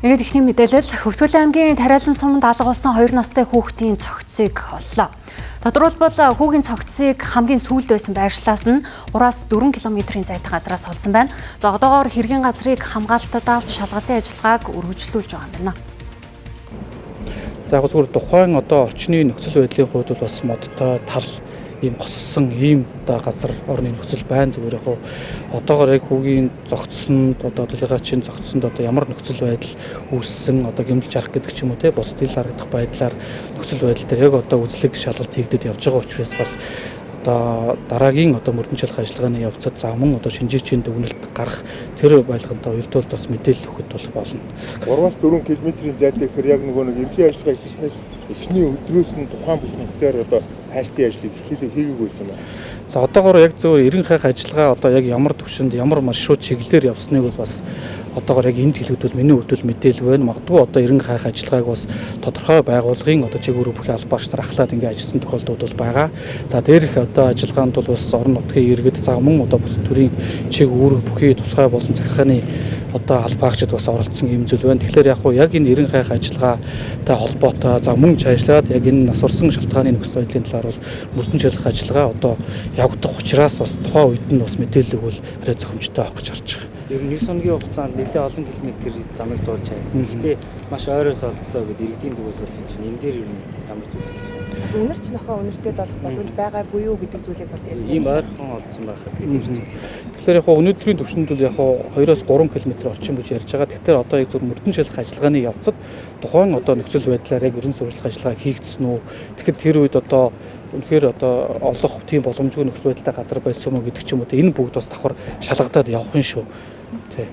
Ингээд ихний мэдээлэл Хөвсгөл аймгийн Тариалан суманд алга болсон 2 настай хүүхдийн цогцыг оллоо. Тодорхойлбол хүүгийн цогцыг хамгийн сүүлд байсан байршлаас нь 3-4 км-ийн зайтай газраас олсон байна. За одоогоор хэргийн газрыг хамгаалтад авч шалгалтын ажиллагааг үргэлжлүүлж байгаа юм байна. За яг зөвхөн тухайн орчны нөхцөл байдлын хувьд бол бас модтой тал ийм госолсон ийм газар орны нөхцөл байна. Зүгээр яг одоогоор яг хүүгийн зогцсонд дэлгаачин зогцсонд ямар нөхцөл байдал үүссэн гэмтэл жарах гэдэг ч юм уу те бусдын харагдах байдлаар нөхцөл байдал дээр яг үзлэг шалгалт хийгдэд явж байгаа учраас бас дараагийн мөрдөн чалга ажиллагааны явцад замун шинжирчийн дүгнэлт гарах тэр байлгантаа уялдуул бас мэдээлэл өгөхөд болно. 3-4 км-ийн зайтай гэхээр яг нэг ерхий ажиллагаа хийснээс эхний өдрөөс нь тухайн бүс нутгаар хайлтын ажлыг хийгээг байсан байна. За одоогоор яг зөвөр эрен хайх ажиллагаа яг ямар төвшөнд ямар маршрут чиглэлээр явсныг бол бас одоогоор яг энд хэлэгдвэл миний хувьд мэдээлэл байна. Магадгүй эрен хайх ажиллагааг бас тодорхой байгууллагын чиглэл бүхий аль багш нар ахлаад ингэ ажилласан тохиолдол бол байгаа. За дээрх ажиллагаанд бол бас орон нутгийн иргэд за мөн бус төрийн чиг үүрэг бүхий тусгай болон захиргааны аль багчид бас оролцсон юм зүйл байна. Тэгэхээр яг энэ эрен хайх ажиллагаатай холбоотой за мөн цаашлаад яг энэ нас орсон шалтгааны нөхцөл байдлын талаар бол мөрдөн чалгах ажиллагаа явагдах учраас бас тухайн үед нь бас мэдээлэл өгвөл арай зохимжтой авах гэж харж байгаа. Ер нь 9 хоногийн хугацаанд нэлээд олон километр замыг дуулж хайсан. Гэхдээ маш ойроос олдлоо гэдэг иргэдийн зүгээс бол чинь энэ дээр ер нь ямар зүйл вэ? Үнэр ч нөхөө үнэртэй болох боломж байгаагүй юу гэдэг зүйлийг бас ярьж байна. Ийм ойрхон олдсон байхад гэдэг юм чинь. Тэгэхээр өнөөдрийн төвшөнд бол 2-3 км орчим гэж ярьж байгаа. Тэгэхээр яг зөв мөрдөн чалгах ажиллагааны явцад тухайн нөхцөл байдлаар яг ерөн сурвалжлах ажиллагаа хийгдсэн үү? Тэгэхээр тэр үед үнэхээр олох тийм боломжгүй нөхцөл байдалтай газар байсан юм уу гэдэг ч юм уу. Энэ бүгд бас давхар шалгадаад явах юм шүү. Тий.